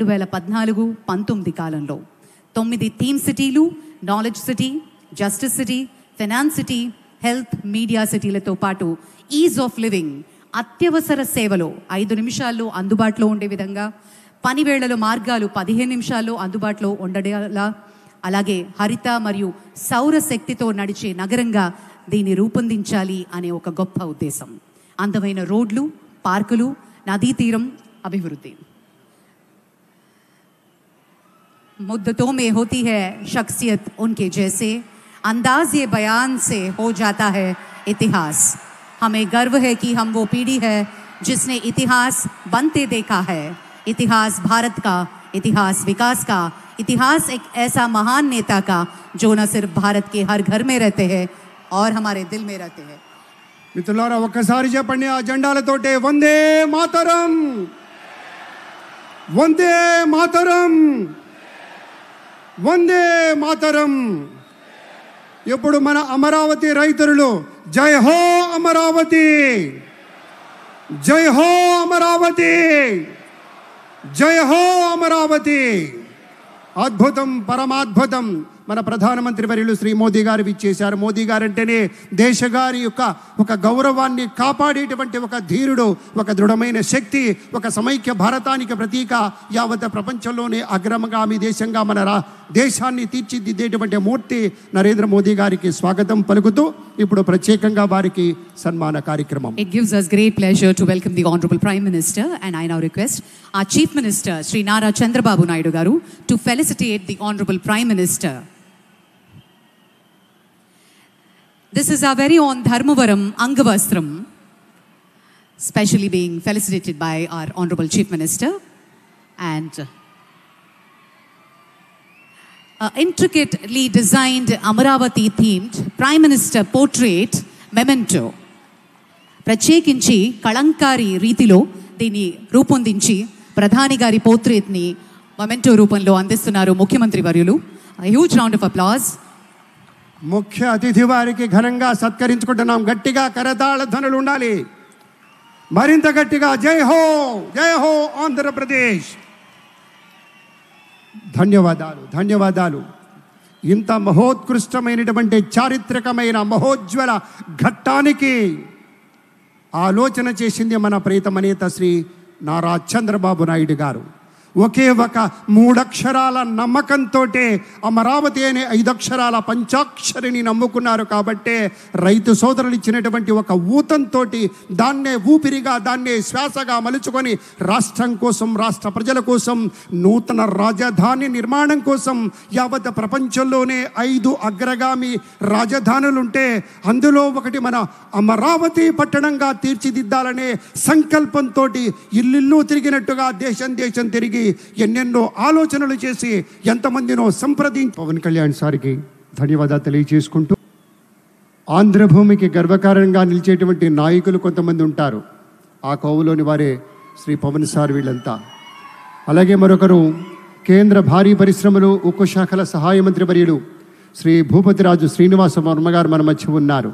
2014-19 కాలంలో 9 థీమ్ సిటీలు, knowledge city, justice city, finance city, health, media సిటీలతో పాటు ఈజ్ ఆఫ్ లివింగ్, అత్యవసర సేవలో 5 నిమిషాల్లో అందుబాటులో ఉండే విధంగా, పని వేళలో మార్గాలు 15 నిమిషాల్లో అందుబాటులో ఉండేలా, అలాగే హరిత మరియు సౌర శక్తితో నడిచే నగరంగా దీన్ని రూపొందించాలి అనే ఒక గొప్ప ఉద్దేశం. అందమైన రోడ్లు, పార్కులు, నదీ తీరం అభివృద్ధి. मुद्दतों में होती है शख्सियत उनके जैसे, अंदाज ये बयान से हो जाता है इतिहास. हमें गर्व है कि हम वो पीढ़ी है जिसने इतिहास बनते देखा है. इतिहास भारत का, इतिहास विकास का, इतिहास एक ऐसा महान नेता का जो न सिर्फ भारत के हर घर में रहते हैं और हमारे दिल में रहते हैं. మిత్రులారా, ఒక్కసారి చెప్పండి ఆ జెండాలతోటే వందే మాతరం, వందే మాతరం, వందే మాతరం. ఇప్పుడు మన అమరావతి రైతులు జై హో అమరావతి, జై హో అమరావతి, జై హో అమరావతి. అద్భుతం, పరమాద్భుతం. మన ప్రధానమంత్రి వర్యులు శ్రీ మోదీ గారు ఇచ్చేశారు. మోదీ గారు అంటేనే దేశగారి యొక్క ఒక గౌరవాన్ని కాపాడేటువంటి ఒక ధీరుడు, ఒక దృఢమైన శక్తి, ఒక సమైక్య భారతానికి ప్రతీక, యావత్ ప్రపంచంలోనే అగ్రమగామి దేశంగా మన దేశాన్ని తీర్చిదిద్దేటువంటి మూర్తి నరేంద్ర మోదీ గారికి స్వాగతం పలుకుతూ ఇప్పుడు ప్రత్యేకంగా వారికి సన్మాన కార్యక్రమం. It gives us great pleasure to welcome the Honorable Prime Minister, and I now request our Chief Minister Sri Nara Chandrababu Naidu garu to felicitate the Honorable Prime Minister. This is our very own Dharmavaram Angavastram, specially being felicitated by our Honorable Chief Minister, and intricately designed Amaravati themed Prime Minister portrait memento. ప్రత్యేకించి కళంకారి రీతిలో దీన్ని రూపొందించి ప్రధాని గారి పోర్ట్రేట్ని memento రూపంలో అందిస్తున్నారు ముఖ్యమంత్రి వర్యులు. Huge round of applause. ముఖ్య అతిథి వారికి ఘనంగా సత్కరించుకుంటున్నాం. గట్టిగా కరతాళ ధ్వనులు ఉండాలి, మరింత గట్టిగా. జై హో, జై హో ఆంధ్రప్రదేశ్. ధన్యవాదాలు, ధన్యవాదాలు. ఇంత మహోత్కృష్టమైనటువంటి చారిత్రకమైన మహోజ్వల ఘట్టానికి ఆలోచన చేసింది మన ప్రియతమ నేత శ్రీ నారా చంద్రబాబు నాయుడు గారు. ఒకే ఒక 3 అక్షరాల నమ్మకంతో అమరావతి అనే 5 అక్షరాల పంచాక్షరిని నమ్ముకున్నారు. కాబట్టే రైతు సోదరులు ఇచ్చినటువంటి ఒక ఊతంతో దాన్నే ఊపిరిగా, దాన్నే శ్వాసగా మలుచుకొని రాష్ట్రం కోసం, రాష్ట్ర ప్రజల కోసం, నూతన రాజధాని నిర్మాణం కోసం యావత్ ప్రపంచంలోనే 5 అగ్రగామి రాజధానులుంటే అందులో ఒకటి మన అమరావతి పట్టణంగా తీర్చిదిద్దాలనే సంకల్పంతో ఇల్లు తిరిగినట్టుగా దేశం దేశం తిరిగి ఎన్నెన్నో ఆలోచనలు చేసి ఎంతమందినో సంప్రదించి పవన్ కళ్యాణ్ సార్కి ధన్యవాదాలు తెలియజేసుకుంటూ, ఆంధ్రభూమికి గర్వకారణంగా నిలిచేటువంటి నాయకులు కొంతమంది ఉంటారు. ఆ కోవలోని వారే శ్రీ పవన్ సార్ వీళ్ళంతా. అలాగే మరొకరు కేంద్ర భారీ పరిశ్రమలు, ఉక్కు శాఖల సహాయ మంత్రి వర్యులు శ్రీ భూపతిరాజు శ్రీనివాస వర్మ గారు మన మధ్య ఉన్నారు.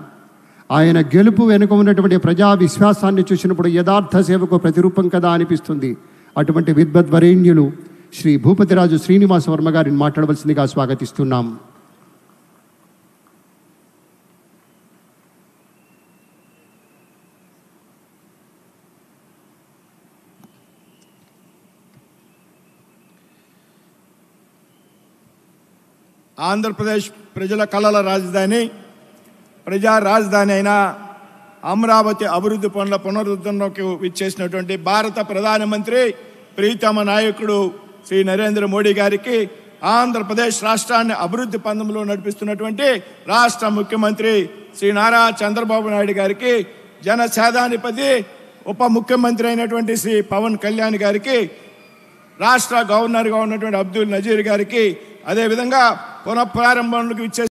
ఆయన గెలుపు వెనుక ఉన్నటువంటి ప్రజా విశ్వాసాన్ని చూసినప్పుడు యథార్థ సేవకు ప్రతిరూపం కదా అనిపిస్తుంది. అటువంటి విద్వద్వరేణ్యులు శ్రీ భూపతిరాజు శ్రీనివాస వర్మ గారిని మాట్లాడవలసిందిగా స్వాగతిస్తున్నాం. ఆంధ్రప్రదేశ్ ప్రజల కళల రాజధాని, ప్రజా రాజధాని అయిన అమరావతి అభివృద్ధి పనుల పునరుద్ధరణకు విచ్చేసినటువంటి భారత ప్రధానమంత్రి ప్రీతమ నాయకుడు శ్రీ నరేంద్ర మోడీ గారికి, ఆంధ్రప్రదేశ్ రాష్ట్రాన్ని అభివృద్ధి పందంలో నడిపిస్తున్నటువంటి రాష్ట్ర ముఖ్యమంత్రి శ్రీ నారా చంద్రబాబు నాయుడు గారికి, జనసేనాధిపతి ఉప ముఖ్యమంత్రి అయినటువంటి శ్రీ పవన్ కళ్యాణ్ గారికి, రాష్ట్ర గవర్నర్గా ఉన్నటువంటి అబ్దుల్ నజీర్ గారికి, అదేవిధంగా పునఃప్రారంభంలోకి విచ్చే